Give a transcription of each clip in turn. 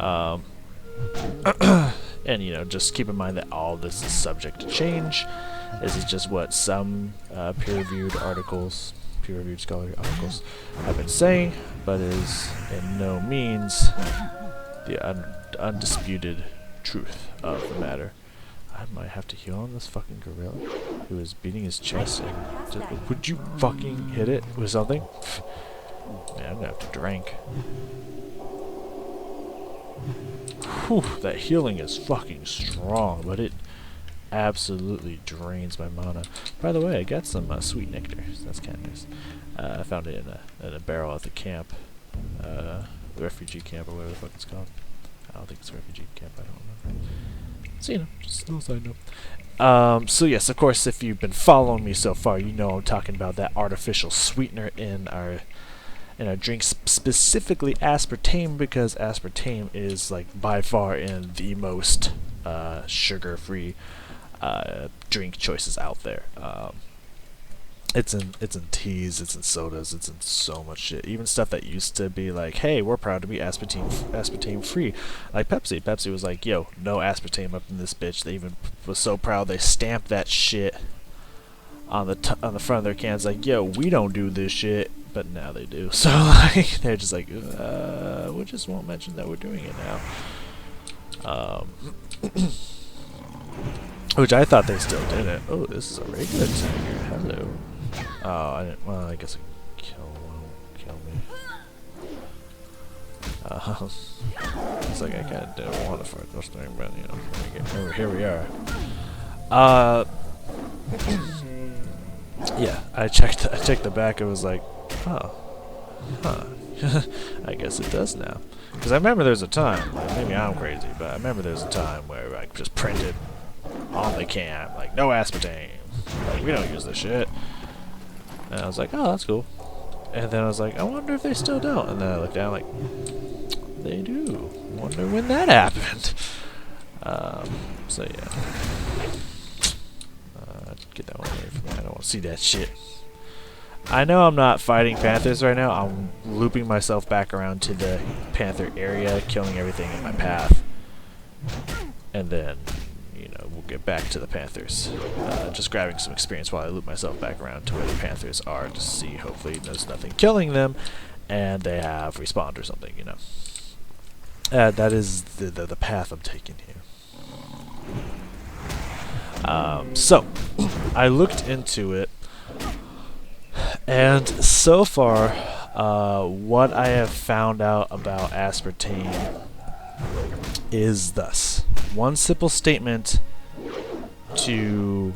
Um, and you know, just keep in mind that all this is subject to change. This is just what some peer-reviewed scholarly articles have been saying, but is in no means the undisputed truth of the matter. I might have to heal on this fucking gorilla who is beating his chest. And would you fucking hit it with something? Man, I'm gonna have to drink. Whew, that healing is fucking strong, but it absolutely drains my mana. By the way, I got some sweet nectar, so that's kind of nice. I found it in a barrel at the camp, the refugee camp or whatever the fuck it's called. I don't think it's a refugee camp, I don't remember. So, you know, just a little side note. So yes, of course, if you've been following me so far, you know I'm talking about that artificial sweetener in our drinks, specifically aspartame, because aspartame is like by far in the most sugar-free drink choices out there. It's in teas, it's in sodas, it's in so much shit. Even stuff that used to be like, hey, we're proud to be aspartame free. Like Pepsi. Pepsi was like, yo, no aspartame up in this bitch. They even was so proud they stamped that shit on the front of their cans, like, yo, we don't do this shit. But now they do. So like they're just like, we just won't mention that we're doing it now. Which I thought they still didn't. Oh, this is a regular tiger. Hello. Oh, I didn't. Well, I guess I kill me. It's like I kind of didn't want to fight this thing, but you know, here we are. Yeah, I checked the back. It was like, oh, huh. I guess it does now. Because I remember there's a time, like, maybe I'm crazy, but I remember there's a time where I just printed on the can, like, no aspartame. Like, we don't use this shit. And I was like, oh, that's cool. And then I was like, I wonder if they still don't. And then I looked down, like, they do. Wonder when that happened. So yeah. Get that one away from me. I don't want to see that shit. I know I'm not fighting panthers right now. I'm looping myself back around to the panther area, killing everything in my path. And then, you know, we'll get back to the panthers. Just grabbing some experience while I loop myself back around to where the panthers are to see, hopefully there's nothing killing them and they have respawned or something, you know. That is the path I'm taking here. So, I looked into it, and so far, what I have found out about aspartame is thus. One simple statement to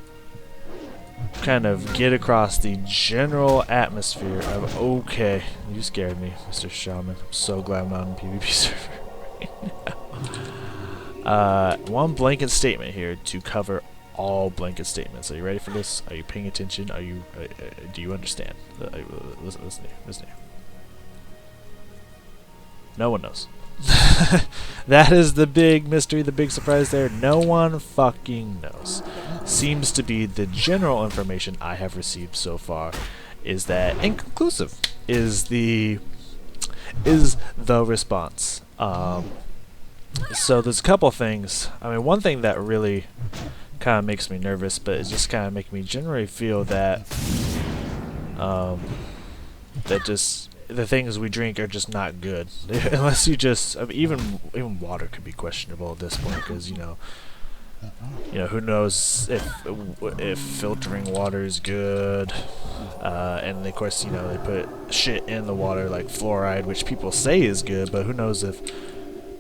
kind of get across the general atmosphere of, okay, you scared me, Mr. Shaman. I'm so glad I'm not on PvP server right now. One blanket statement here to cover all blanket statements. Are you ready for this? Are you paying attention? Are you? Do you understand? Listen here. No one knows. That is the big mystery, the big surprise there. No one fucking knows. Seems to be the general information I have received so far is that inconclusive is the response. So there's a couple things. I mean, one thing that really kind of makes me nervous, but it just kind of makes me generally feel that that just the things we drink are just not good. Unless you just, I mean, even water could be questionable at this point, because you know who knows if filtering water is good, and of course they put shit in the water like fluoride, which people say is good, but who knows if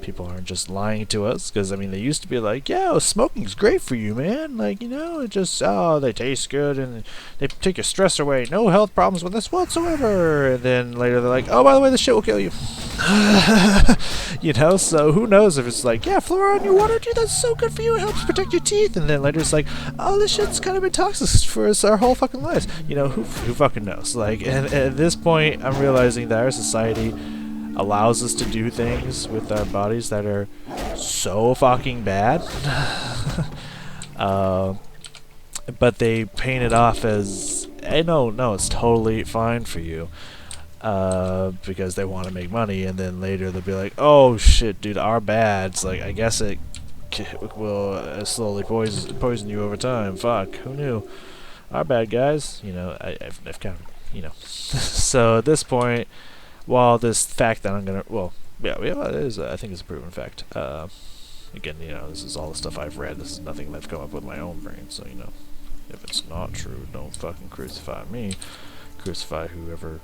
people aren't just lying to us, because I mean they used to be like, yeah, smoking's great for you, man, like, it just, they taste good and they take your stress away, no health problems with this whatsoever, and then later they're like, oh, by the way, this shit will kill you. So who knows if it's like, yeah, fluoride in your water, dude, that's so good for you, it helps protect your teeth, and then later it's like, oh, this shit's kind of been toxic for us our whole fucking lives. Who fucking knows? Like, and at this point I'm realizing that our society allows us to do things with our bodies that are so fucking bad. But they paint it off as, hey, no, it's totally fine for you. because they want to make money, and then later they'll be like, oh shit, dude, our bad. It's like, I guess it will slowly poison you over time. Fuck, who knew? Our bad, guys. You know, I've kind of, you know. So at this point, while this fact that I'm gonna, well, yeah, it is, I think it's a proven fact. Again, you know, this is all the stuff I've read. This is nothing I've come up with my own brain. So, you know, if it's not true, don't fucking crucify me. Crucify whoever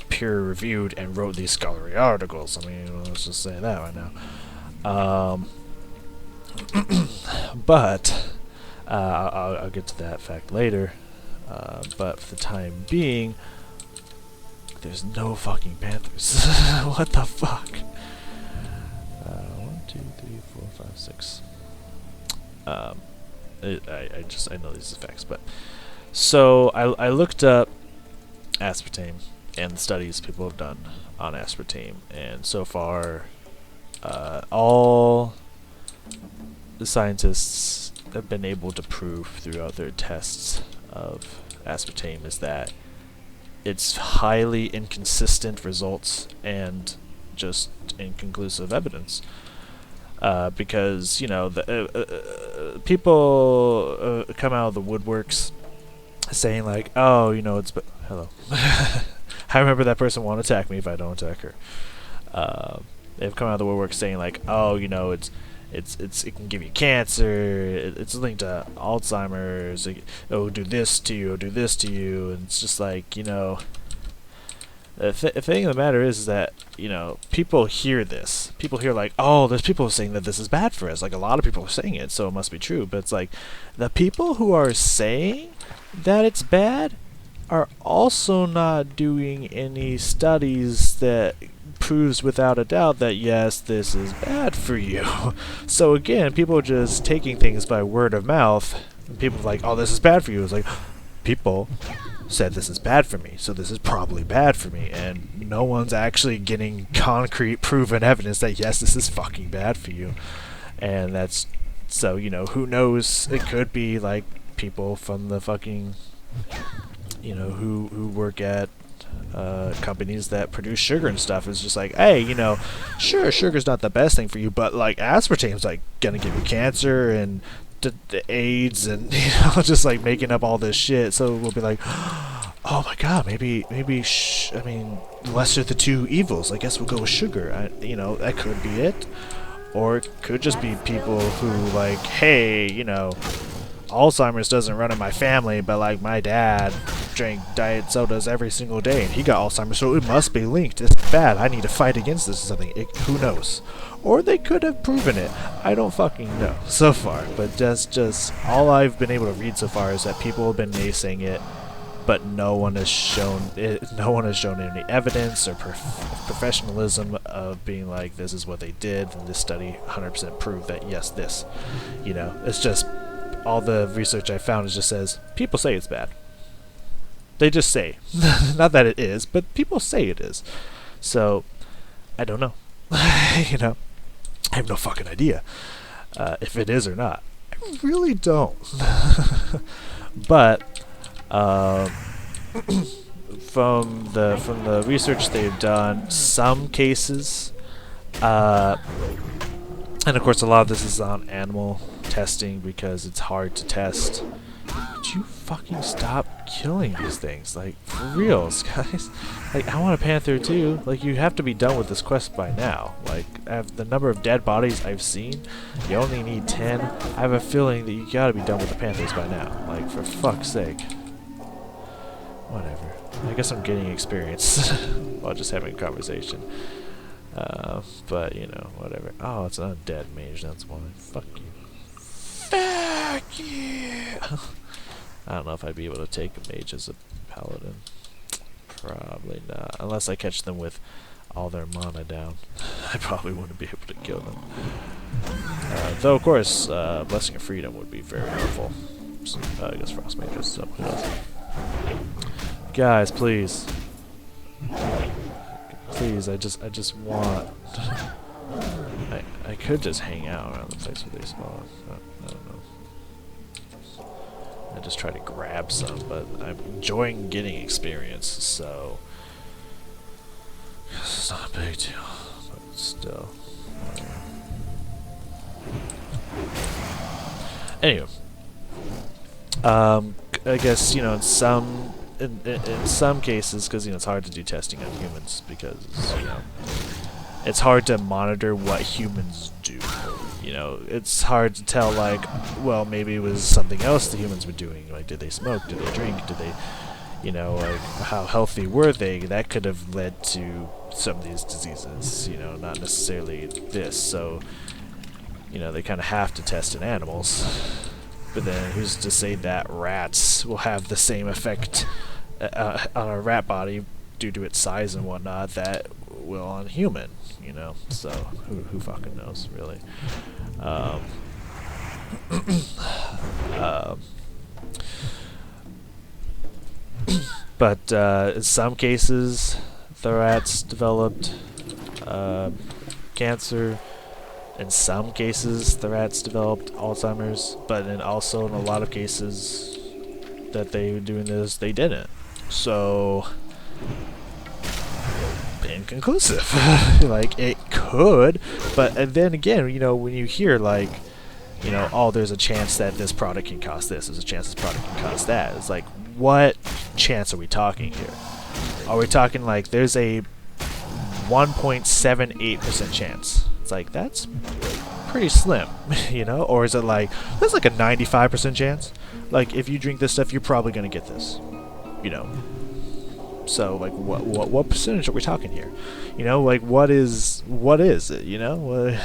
peer-reviewed and wrote these scholarly articles. I mean, let's just say that right now. But I'll get to that fact later. But for the time being, there's no fucking panthers. What the fuck? 1, 2, 3, 4, 5, 6. I know these are facts, but so I looked up aspartame and the studies people have done on aspartame, and so far, all the scientists have been able to prove throughout their tests of aspartame is that it's highly inconsistent results and just inconclusive evidence. Because, you know, the people come out of the woodworks saying like, oh, you know, hello. I remember that person won't attack me if I don't attack her. They've come out of the woodwork saying like, oh, you know, it can give you cancer. It's linked to Alzheimer's. Oh, do this to you. Do this to you. And it's just like, you know, the thing of the matter is that, you know, people hear this. People hear like, oh, there's people saying that this is bad for us. Like, a lot of people are saying it, so it must be true. But it's like, the people who are saying that it's bad are also not doing any studies that proves without a doubt that yes, this is bad for you. So again, people are just taking things by word of mouth. And people are like, oh, this is bad for you. It's like, people said this is bad for me, so this is probably bad for me, and no one's actually getting concrete proven evidence that yes, this is fucking bad for you. And that's, so, you know, who knows, it could be like people from the fucking, you know, who work at companies that produce sugar and stuff is just like, hey, you know, sure, sugar's not the best thing for you, but like aspartame's like gonna give you cancer and the AIDS, and you know, just like making up all this shit. So we'll be like, oh my god, maybe I mean, lesser of the two evils, I guess we'll go with sugar. You know, that could be it, or it could just be people who like, hey, you know, Alzheimer's doesn't run in my family, but like my dad drank diet sodas every single day and he got Alzheimer's, so it must be linked. It's bad. I need to fight against this or something. Who knows? Or they could have proven it. I don't fucking know so far. But just all I've been able to read so far is that people have been naysaying it, but no one has shown it. No one has shown any evidence or professionalism of being like, this is what they did, and this study 100% proved that yes, this. You know, it's just all the research I found just says people say it's bad. They just say, not that it is, but people say it is. So I don't know. You know, I have no fucking idea if it is or not. I really don't. But from the research they've done, some cases, and of course a lot of this is on animal testing because it's hard to test. Would you fucking stop killing these things? Like, for reals, guys. Like, I want a panther too. Like, you have to be done with this quest by now. Like, the number of dead bodies I've seen, you only need 10. I have a feeling that you gotta be done with the panthers by now. Like, for fuck's sake. Whatever. I guess I'm getting experience while just having a conversation. But, you know, whatever. Oh, it's an undead mage, that's why. Fuck you. Fuck you! I don't know if I'd be able to take a mage as a paladin. Probably not. Unless I catch them with all their mana down. I probably wouldn't be able to kill them. Though, of course, Blessing of Freedom would be very helpful. So, I guess Frost Mages, so who knows. Guys, please. Please, I just want... I could just hang out around the place where they spawn. I don't know. I just try to grab some, but I'm enjoying getting experience, so... guess it's not a big deal, but still. Anyway, I guess, you know, in some cases, because, you know, it's hard to do testing on humans because, you know, it's hard to monitor what humans do. You know, it's hard to tell, like, well, maybe it was something else the humans were doing. Like, did they smoke? Did they drink? Did they, you know, like, how healthy were they? That could have led to some of these diseases, you know, not necessarily this. So, you know, they kind of have to test in animals. But then who's to say that rats will have the same effect on a rat body due to its size and whatnot that will on human, you know? So who fucking knows, really? But in some cases, the rats developed cancer. In some cases, the rats developed Alzheimer's, but also in a lot of cases that they were doing this, they didn't. So, inconclusive. Like, it could, but and then again, you know, when you hear, like, you know, oh, there's a chance that this product can cause this, there's a chance this product can cause that. It's like, what chance are we talking here? Are we talking like there's a 1.78% chance? It's like, that's pretty slim, you know? Or is it like, there's like a 95% chance? Like, if you drink this stuff, you're probably going to get this, you know? So, like, what percentage are we talking here? You know, like, what is it, you know?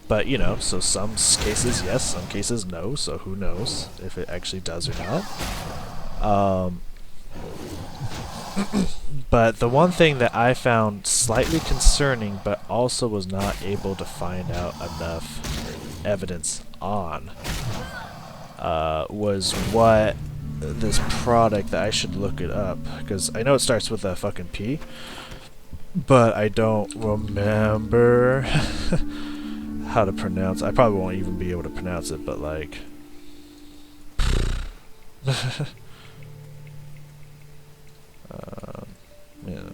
But, you know, so some cases yes, some cases no, so who knows if it actually does or not. But the one thing that I found slightly concerning, but also was not able to find out enough evidence on, was what this product that I should look it up, because I know it starts with a fucking P, but I don't remember how to pronounce. I probably won't even be able to pronounce it, but like. Yeah.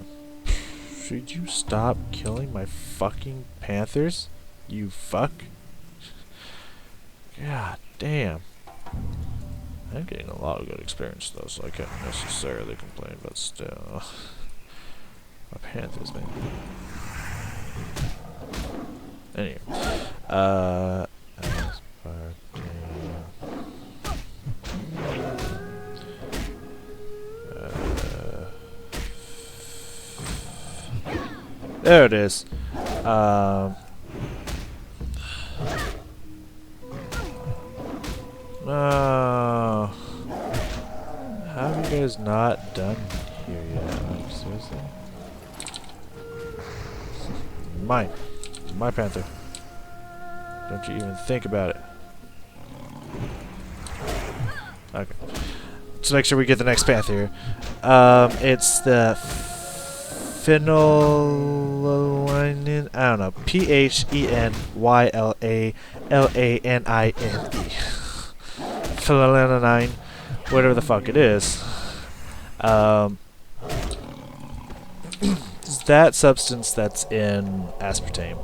Should you stop killing my fucking panthers? You fuck. God damn. I'm getting a lot of good experience though, so I can't necessarily complain, but still. My panthers, man. Anyway. There it is. Oh. How have you guys not done here yet? Like, seriously? Mine. It's my panther. Don't you even think about it. Okay. Let's make sure we get the next panther. It's the phenylalanine, I don't know, Phenylalanine. Phenylalanine, whatever the fuck it is. That substance that's in aspartame.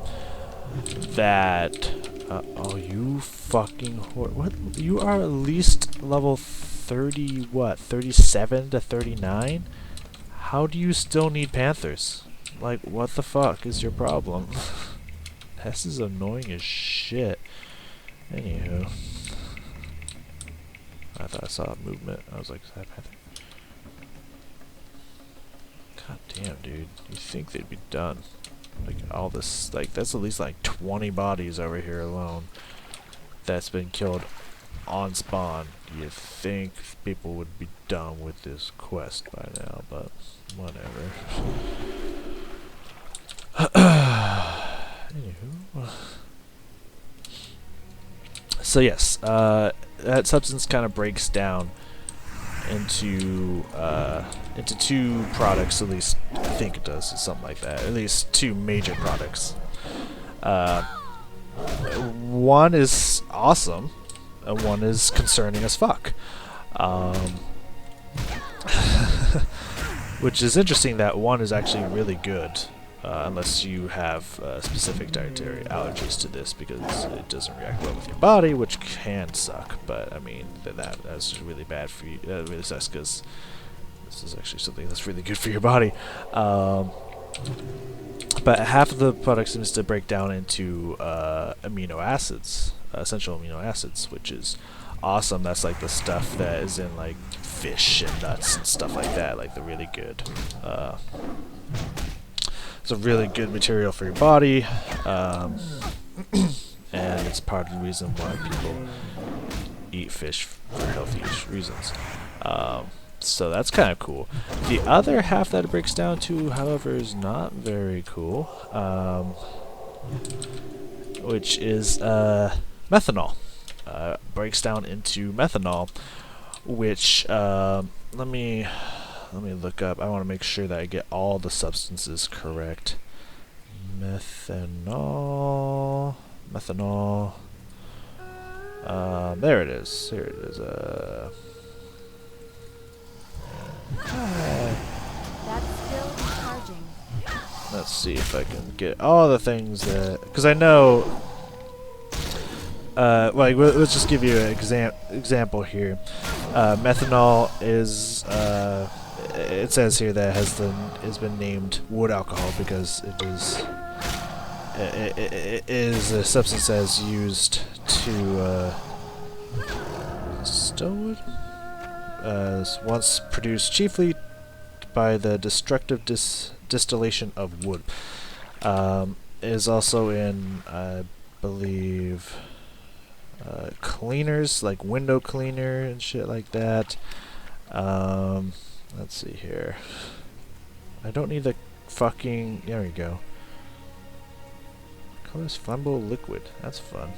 That, oh, you fucking what? You are at least level 30, what, 37 to 39? How do you still need panthers? Like, what the fuck is your problem? This is annoying as shit. Anywho. I thought I saw movement. I was like, is that a panther? God damn, dude. You think they'd be done. Like, all this, like, that's at least like 20 bodies over here alone that's been killed on spawn. You'd think people would be done with this quest by now, but whatever. Anywho. So yes, that substance kind of breaks down into two products, at least I think it does, something like that. At least two major products. One is awesome, and one is concerning as fuck. which is interesting that one is actually really good, unless you have specific dietary allergies to this, because it doesn't react well with your body, which can suck. But I mean, that's just really bad for you. That really sucks because this is actually something that's really good for your body. But half of the product seems to break down into amino acids, essential amino acids, which is awesome. That's like the stuff that is in like fish and nuts and stuff like that, like the really good. It's a really good material for your body, and it's part of the reason why people eat fish for healthy reasons. So that's kind of cool. The other half that it breaks down to, however, is not very cool, which is methanol. Breaks down into methanol, which let me look up. I want to make sure that I get all the substances correct. Methanol. There it is. Here it is. That's still charging. Let's see if I can get all the things that, because I know. Like, let's just give you an example here. Methanol is. It says here that has been named wood alcohol because it is a substance that's used to still wood. Once produced chiefly by the destructive distillation of wood. Is also in, I believe, cleaners, like window cleaner and shit like that. Let's see here. I don't need the fucking... There we go. Colors flammable liquid. That's fun.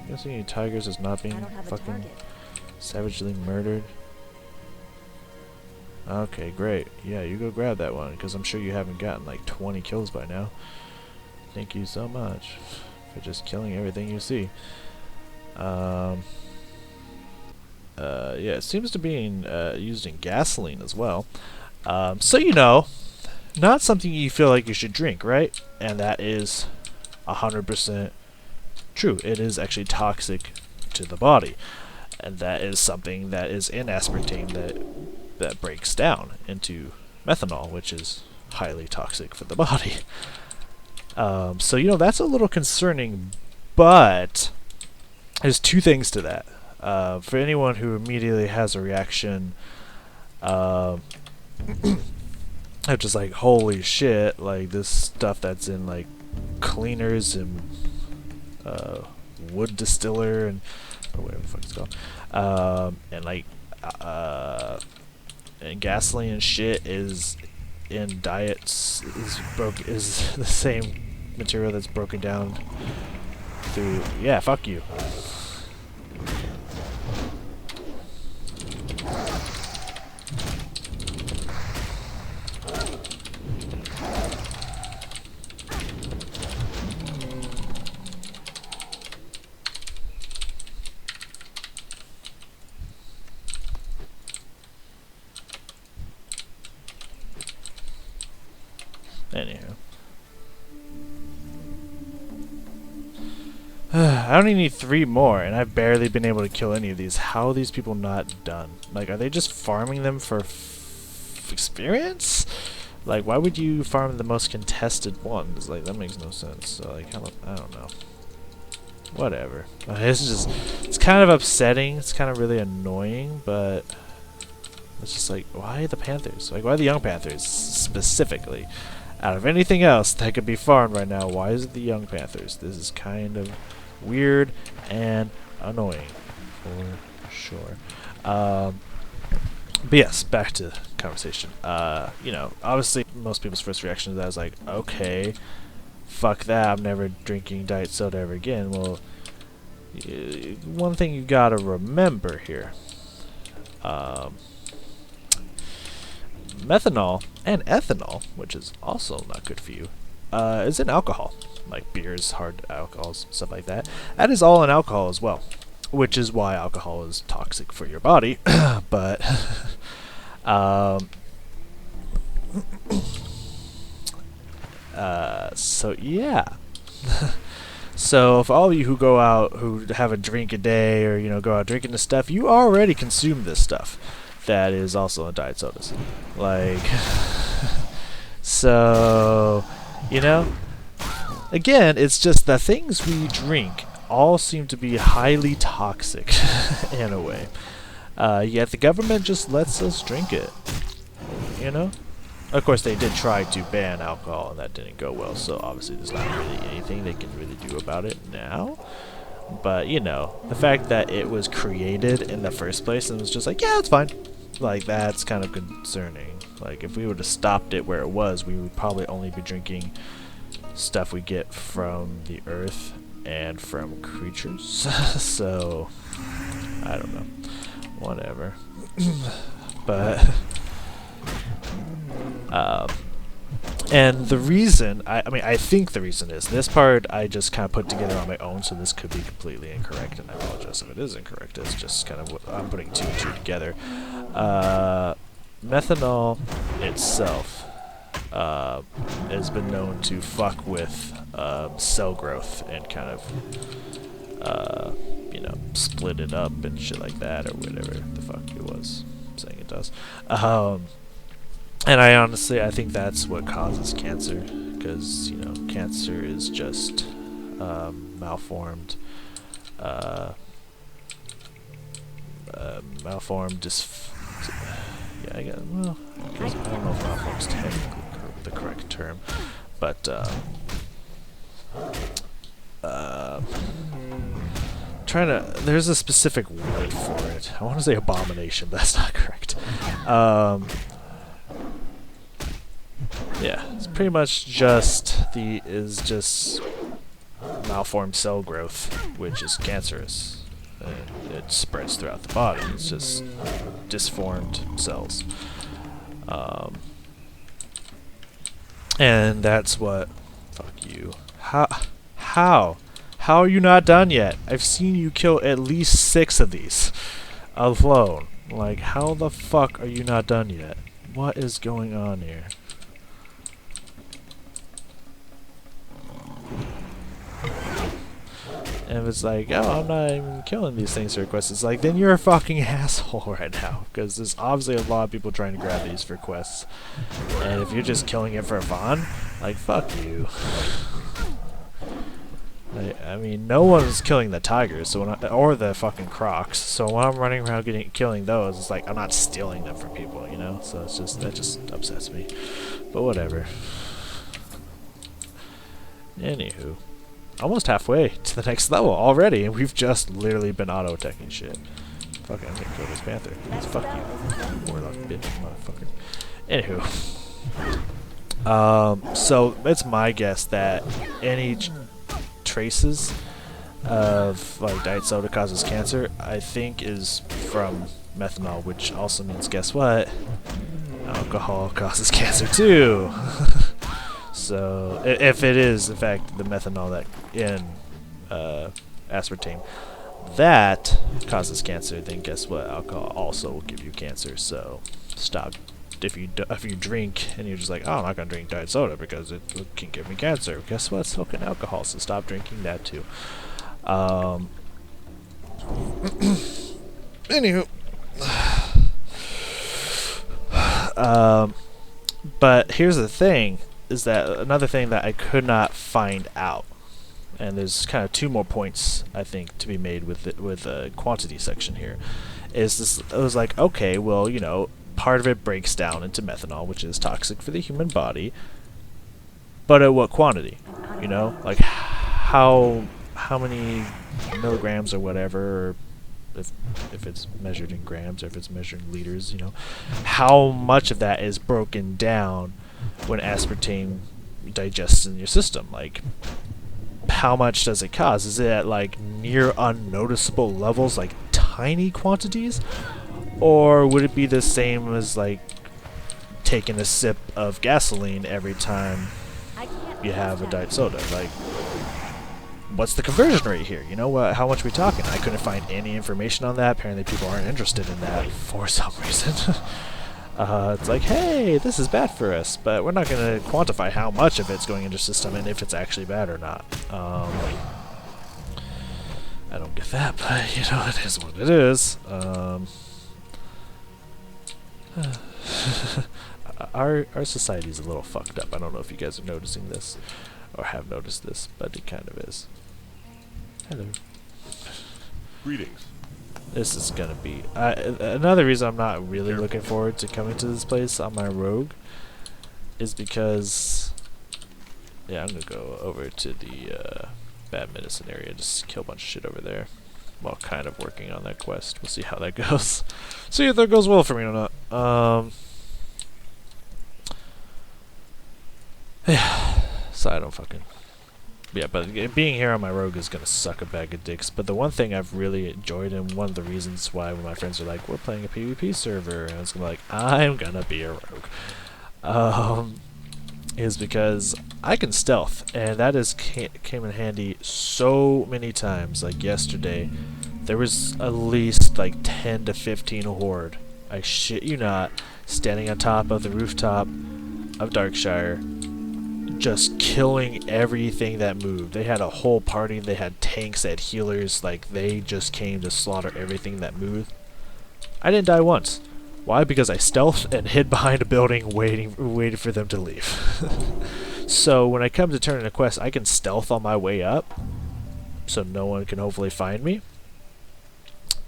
I'm guessing any tigers is not being fucking savagely murdered. Okay, great. Yeah, you go grab that one, because I'm sure you haven't gotten like 20 kills by now. Thank you so much for just killing everything you see. Yeah, it seems to be used in gasoline as well. So you know, not something you feel like you should drink, right? And that is 100% true. It is actually toxic to the body, and that is something that is in aspartame that breaks down into methanol, which is highly toxic for the body. So you know, that's a little concerning, but there's two things to that. For anyone who immediately has a reaction, of just like, holy shit, like this stuff that's in like cleaners and wood distiller and or whatever the fuck it's called, and like and gasoline and shit is in diets is the same material that's broken down through. Yeah, fuck you. Anyhow. I only need 3 more, and I've barely been able to kill any of these. How are these people not done? Like, are they just farming them for experience? Like, why would you farm the most contested ones? Like, that makes no sense. So, like, I don't know. Whatever. It's kind of upsetting. It's kind of really annoying, but it's just like, why the Panthers? Like, why the young Panthers specifically? Out of anything else that could be farmed right now, why is it the young Panthers? This is kind of weird and annoying, for sure. But yes, back to the conversation. You know, obviously most people's first reaction to that is like, okay, fuck that, I'm never drinking diet soda ever again. Well, one thing you gotta remember here. Methanol and ethanol, which is also not good for you, is in alcohol, like beers, hard alcohols, stuff like that. That is all in alcohol as well, which is why alcohol is toxic for your body. But So yeah. So for all of you who go out, who have a drink a day, or go out drinking this stuff, you already consume this stuff. That is also in diet sodas. Like, so, again, it's just the things we drink all seem to be highly toxic in a way. Yet the government just lets us drink it. Of course, they did try to ban alcohol, and that didn't go well, so obviously there's not really anything they can really do about it now. But, the fact that it was created in the first place and was just like, yeah, it's fine. Like, that's kind of concerning. Like, if we would have stopped it where it was, we would probably only be drinking stuff we get from the earth and from creatures. So, I don't know. Whatever. But... and the reason, I think the reason is, this part I just kind of put together on my own, so this could be completely incorrect, and I apologize if it is incorrect. It's just kind of what I'm putting two and two together. Methanol itself has been known to fuck with cell growth and kind of, split it up and shit like that, or whatever the fuck it was saying it does. And I think that's what causes cancer, because, cancer is just malformed, yeah, I guess, well, I don't know if malformed is technically the correct term, but, there's a specific word for it. I want to say abomination, but that's not correct. Yeah, it's pretty much just malformed cell growth, which is cancerous. It spreads throughout the body. It's just disformed cells. And that's what... Fuck you. How? How are you not done yet? I've seen you kill at least 6 of these alone. Like, how the fuck are you not done yet? What is going on here? And if it's like, oh, I'm not even killing these things for quests, it's like, then you're a fucking asshole right now, because there's obviously a lot of people trying to grab these for quests. And if you're just killing it for fun, like, fuck you. I mean, no one's killing the tigers, so or the fucking crocs. So when I'm running around killing those, it's like I'm not stealing them from people, So it's just that just upsets me. But whatever. Anywho. Almost halfway to the next level already, and we've just literally been auto-attacking shit. Fuck it, I'm gonna kill this panther. Fuck you, warlock bitch, motherfucker. Anywho. So it's my guess that any traces of, like, diet soda causes cancer, I think is from methanol, which also means, guess what? Alcohol causes cancer too! So, if it is, in fact, the methanol that in aspartame that causes cancer, then guess what? Alcohol also will give you cancer. So, stop. If you drink and you're just like, oh, I'm not gonna drink diet soda because it can give me cancer. Guess what? So can alcohol. So stop drinking that too. Anywho. But here's the thing. Is that another thing that I could not find out, and there's kind of 2 more points I think to be made with the quantity section here. Is this? I was like, okay, well, part of it breaks down into methanol, which is toxic for the human body, but at what quantity? Like how many milligrams or whatever, or if it's measured in grams or if it's measured in liters, how much of that is broken down when aspartame digests in your system? Like, how much does it cause? Is it at, like, near unnoticeable levels, like tiny quantities? Or would it be the same as, like, taking a sip of gasoline every time you have a diet soda? Like, what's the conversion rate here? How much are we talking? I couldn't find any information on that. Apparently people aren't interested in that for some reason. It's like, hey, this is bad for us, but we're not going to quantify how much of it's going into your system and if it's actually bad or not. I don't get that, but you know, it is what it is. Our society is a little fucked up. I don't know if you guys are noticing this or have noticed this, but it kind of is. Hello. Greetings. This is gonna be another reason I'm not really looking forward to coming to this place on my rogue is because I'm gonna go over to the bad medicine area, just kill a bunch of shit over there while kind of working on that quest. We'll see how that goes. See if that goes well for me or not. Yeah, so I don't fucking. Yeah, but being here on my rogue is gonna suck a bag of dicks. But the one thing I've really enjoyed, and one of the reasons why when my friends are like, "We're playing a PvP server," and I was gonna be like, "I'm gonna be a rogue," is because I can stealth, and that is came in handy so many times. Like yesterday, there was at least like 10 to 15 horde. I shit you not, standing on top of the rooftop of Darkshire, just killing everything that moved. They had a whole party. They had tanks, they had healers. Like, they just came to slaughter everything that moved. I didn't die once. Why? Because I stealthed and hid behind a building waiting for them to leave. So when I come to turn in a quest, I can stealth on my way up so no one can hopefully find me.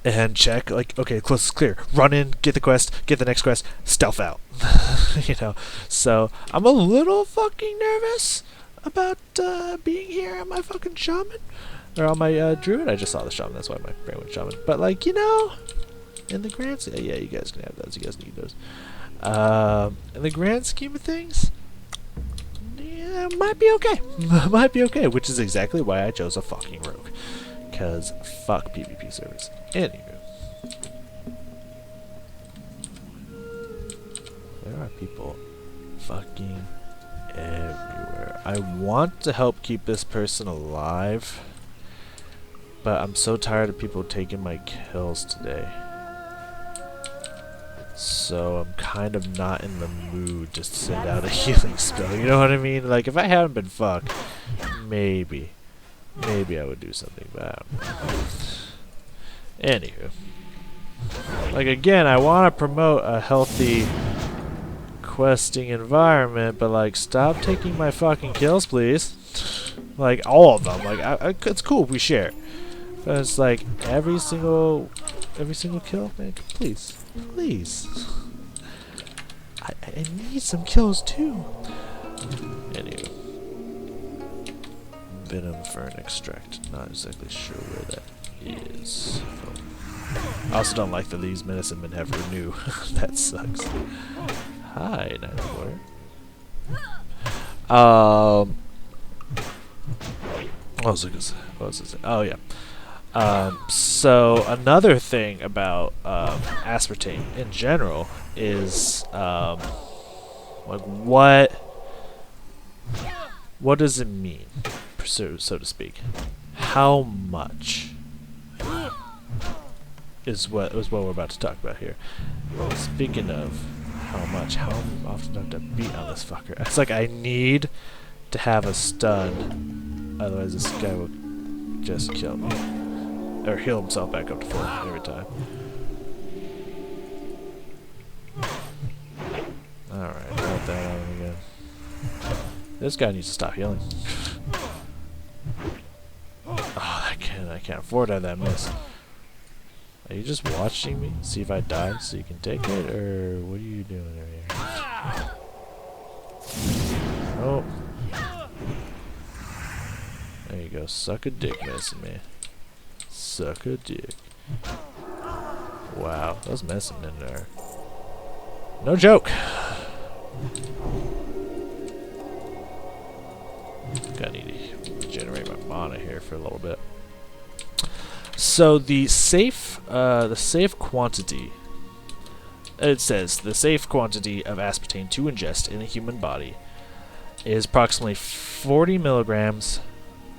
And check, like, okay, close is clear. Run in, get the quest, get the next quest, stealth out. You know, so I'm a little fucking nervous about being here on my fucking shaman. Or on my druid. I just saw the shaman, that's why my brain went shaman. But, like, you know, in the grand scheme, yeah, you guys can have those, you guys need those. In the grand scheme of things, yeah, might be okay. Might be okay, which is exactly why I chose a fucking rogue. Because fuck PvP servers. Anywho. There are people fucking everywhere. I want to help keep this person alive, but I'm so tired of people taking my kills today. So I'm kind of not in the mood to send out a healing spell. You know what I mean? Like, if I hadn't been fucked, maybe I would do something bad. Anywho. Like, again, I want to promote a healthy questing environment, but, like, stop taking my fucking kills, please. Like, all of them. Like, it's cool if we share. But it's like, every single kill? Man, please. Please. I need some kills, too. Anyway. Venom Fern Extract. Not exactly sure where that is. I also don't like that these medicine men have renew. That sucks. Hi, Night Water. What was it? Oh yeah. So another thing about aspartame in general is like what does it mean, so to speak? How much is what we're about to talk about here. Well, speaking of how much, how often do I have to beat on this fucker? It's like I need to have a stun, otherwise this guy will just kill me. Or heal himself back up to full every time. Alright, got that on him again. This guy needs to stop healing. Oh, I can't afford to have that miss. Are you just watching me? See if I die so you can take it? Or what are you doing over here? Oh. There you go. Suck a dick, messing man. Suck a dick. Wow, those messing men are no joke. Gonna need to regenerate my mana here for a little bit. So the safe quantity. It says the safe quantity of aspartame to ingest in a human body is approximately 40 milligrams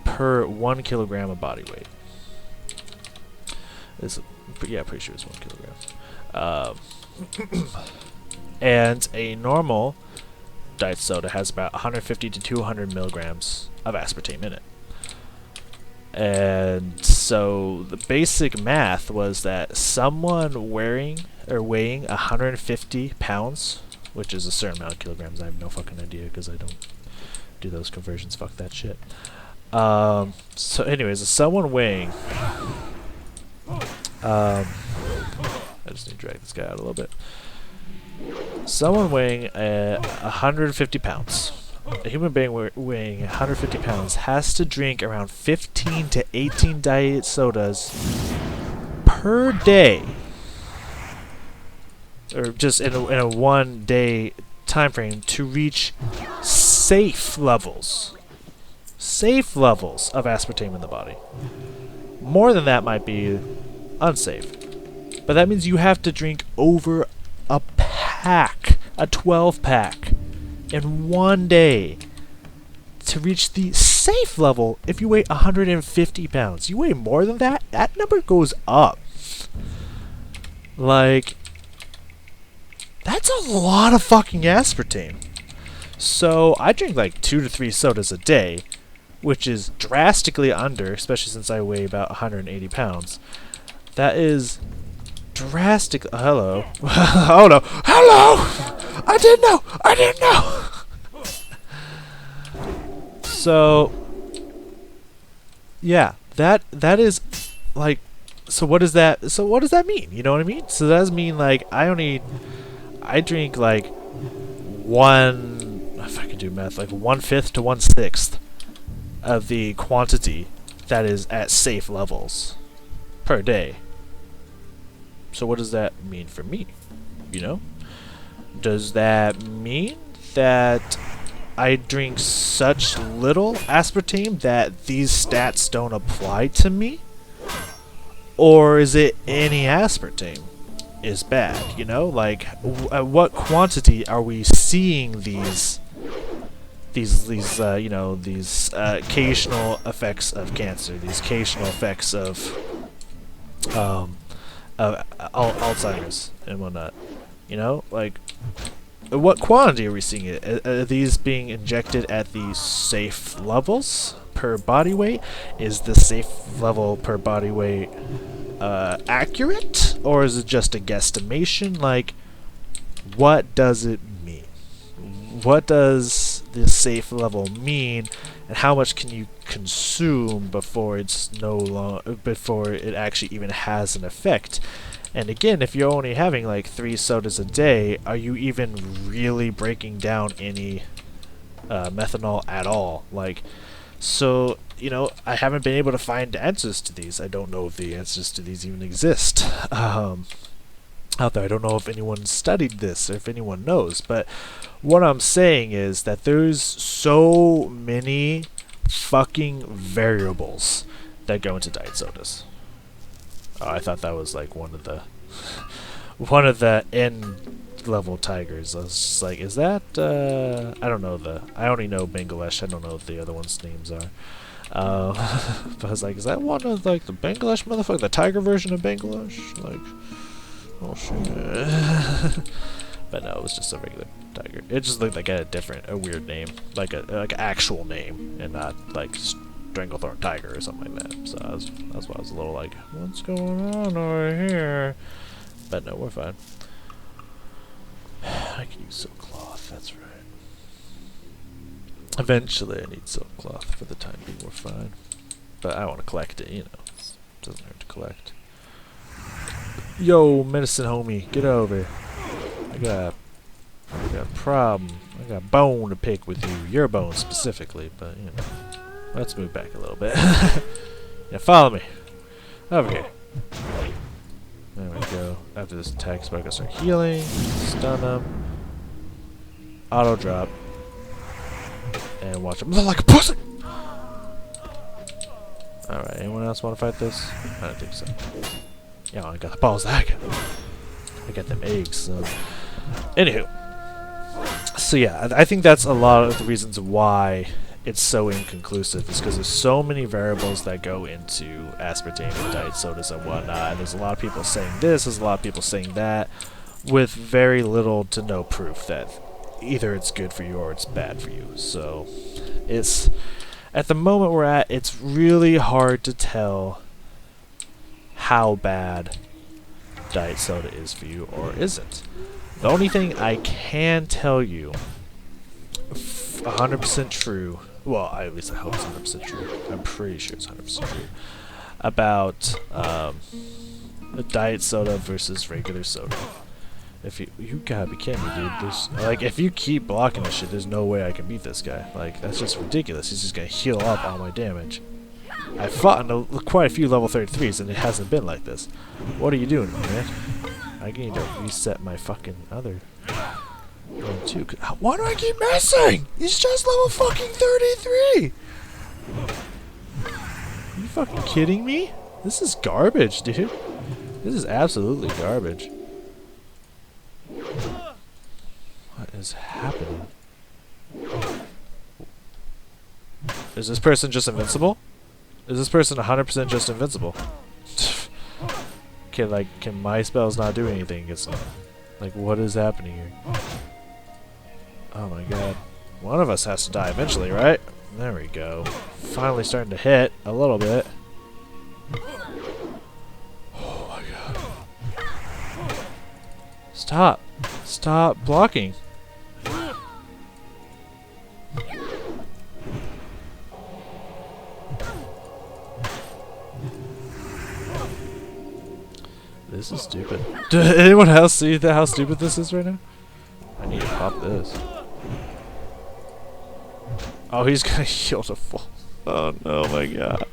per 1 kilogram of body weight. Yeah, pretty sure it's 1 kilogram. And a normal diet soda has about 150 to 200 milligrams of aspartame in it. And so the basic math was that someone weighing 150 pounds, which is a certain amount of kilograms, I have no fucking idea because I don't do those conversions, fuck that shit. So anyways, someone weighing I just need to drag this guy out a little bit. Someone weighing 150 pounds, a human being weighing 150 pounds, has to drink around 15 to 18 diet sodas per day, or just in a 1 day time frame to reach safe levels of aspartame in the body. More than that might be unsafe, but that means you have to drink over a pack, a 12-pack, in 1 day to reach the safe level. If you weigh 150 pounds, you weigh more than that, that number goes up. Like, that's a lot of fucking aspartame. So I drink like 2 to 3 sodas a day, which is drastically under, especially since I weigh about 180 pounds. That is drastic. Hello. Oh no. Hello! I didn't know! So, yeah, that is like, so what does that mean? You know what I mean? So that does mean like I drink like if I can do math, like 1/5 to 1/6 of the quantity that is at safe levels per day. So what does that mean for me? You know? Does that mean that I drink such little aspartame that these stats don't apply to me? Or is it any aspartame is bad, you know? Like, at what quantity are we seeing these occasional effects of cancer, these occasional effects of Alzheimer's and whatnot? You know, like, what quantity are we seeing it? Are these being injected at the safe levels per body weight? Is the safe level per body weight accurate, or is it just a guesstimation? Like, what does it mean? What does the safe level mean, and how much can you consume before it actually even has an effect? And again, if you're only having like 3 sodas a day, are you even really breaking down any methanol at all? Like, so, you know, I haven't been able to find answers to these. I don't know if the answers to these even exist out there. I don't know if anyone studied this or if anyone knows, but what I'm saying is that there's so many fucking variables that go into diet sodas. Oh, I thought that was like one of the end level tigers. I was just like, is that I don't know I only know Bangladesh. I don't know what the other ones' names are. But I was like, is that one of like the Bangladesh motherfucker, the tiger version of Bangladesh? Like, oh shit. But no, it was just a regular tiger. It just looked like a weird name, like an actual name, and not like Stranglethorn Tiger or something like that. So that's why I was a little like, what's going on over here? But no, we're fine. I can use silk cloth, that's right. Eventually I need silk cloth. For the time being, we're fine. But I want to collect it, you know. It doesn't hurt to collect. Yo, medicine homie, get over. I got a problem. I got a bone to pick with you. Your bone specifically, but you know. Let's move back a little bit. Yeah, follow me. Over here. There we go. After this attack, so I can start healing. Stun him. Auto drop. And watch him like a pussy! Alright, anyone else want to fight this? I don't think so. Yeah, I got the balls. I got them eggs, so. Anywho. So yeah, I think that's a lot of the reasons why it's so inconclusive, is because there's so many variables that go into aspartame and diet sodas and whatnot. And there's a lot of people saying this, there's a lot of people saying that. with very little to no proof that either it's good for you or it's bad for you. So it's, at the moment we're at, it's really hard to tell how bad diet soda is for you or isn't. The only thing I can tell you 100% true, well, at least I hope it's 100% true, I'm pretty sure it's 100% true, about diet soda versus regular soda. If you gotta be kidding me, dude. Like, if you keep blocking this shit, there's no way I can beat this guy. Like, that's just ridiculous. He's just gonna heal up all my damage. I fought in quite a few level 33s, and it hasn't been like this. What are you doing, man? I need to reset my fucking other one too. Why do I keep missing? He's just level fucking 33. Are you fucking kidding me? This is garbage, dude. This is absolutely garbage. What is happening? Is this person just invincible? Is this person 100% just invincible? Can my spells not do anything against them? Like, what is happening here? Oh my god. One of us has to die eventually, right? There we go. Finally starting to hit a little bit. Oh my god. Stop. Stop blocking. This is stupid. Did anyone else see how stupid this is right now? I need to pop this. Oh, he's gonna heal to full. Oh no, my god.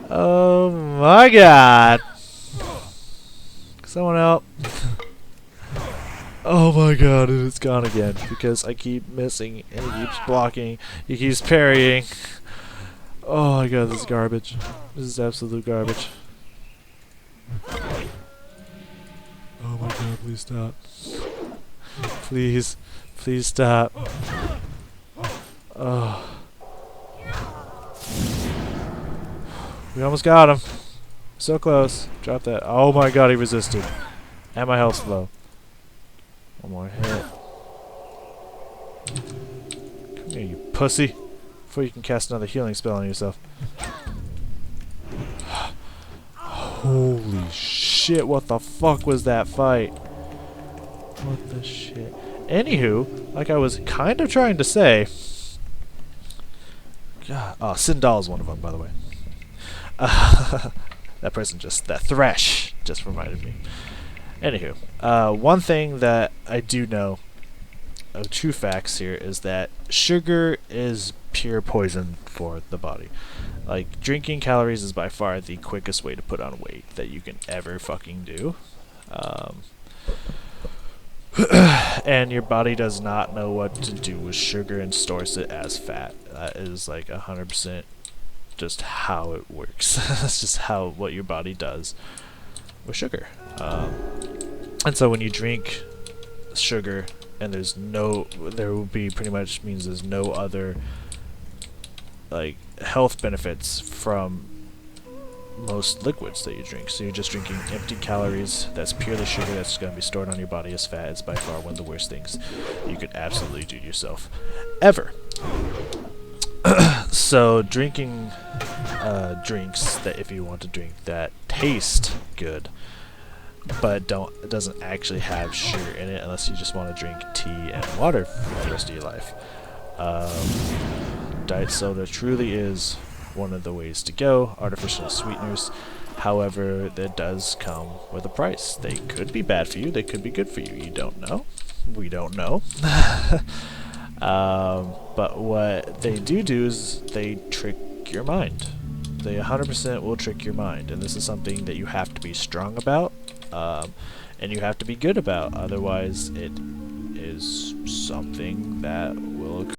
Oh my god. Someone help. Oh my god, and it's gone again because I keep missing and he keeps blocking. He keeps parrying. Oh my god, this is garbage. This is absolute garbage. Oh my god, please stop. Please. Please stop. Oh. We almost got him. So close. Drop that. Oh my god, he resisted. And my health's low. One more hit. Come here, you pussy. Before you can cast another healing spell on yourself. Holy shit, what the fuck was that fight? What the shit? Anywho, like I was kind of trying to say... God, oh, Sindal is one of them, by the way. That person that Thresh just reminded me. Anywho, one thing that I do know of true facts here is that sugar is pure poison for the body. Like, drinking calories is by far the quickest way to put on weight that you can ever fucking do. And your body does not know what to do with sugar and stores it as fat. That is like 100% just how it works. That's just what your body does with sugar. And so when you drink sugar and there will be pretty much means there's no other like health benefits from most liquids that you drink. So you're just drinking empty calories. That's purely sugar that's going to be stored on your body as fat. It's by far one of the worst things you could absolutely do to yourself ever. So drinking drinks that, if you want to drink, that taste good but doesn't actually have sugar in it, unless you just want to drink tea and water for the rest of your life. Diet soda truly is one of the ways to go. Artificial sweeteners, however, that does come with a price. They could be bad for you, they could be good for you. You don't know. We don't know. But what they do is they trick your mind. They 100% will trick your mind, and this is something that you have to be strong about, and you have to be good about. Otherwise, it is something that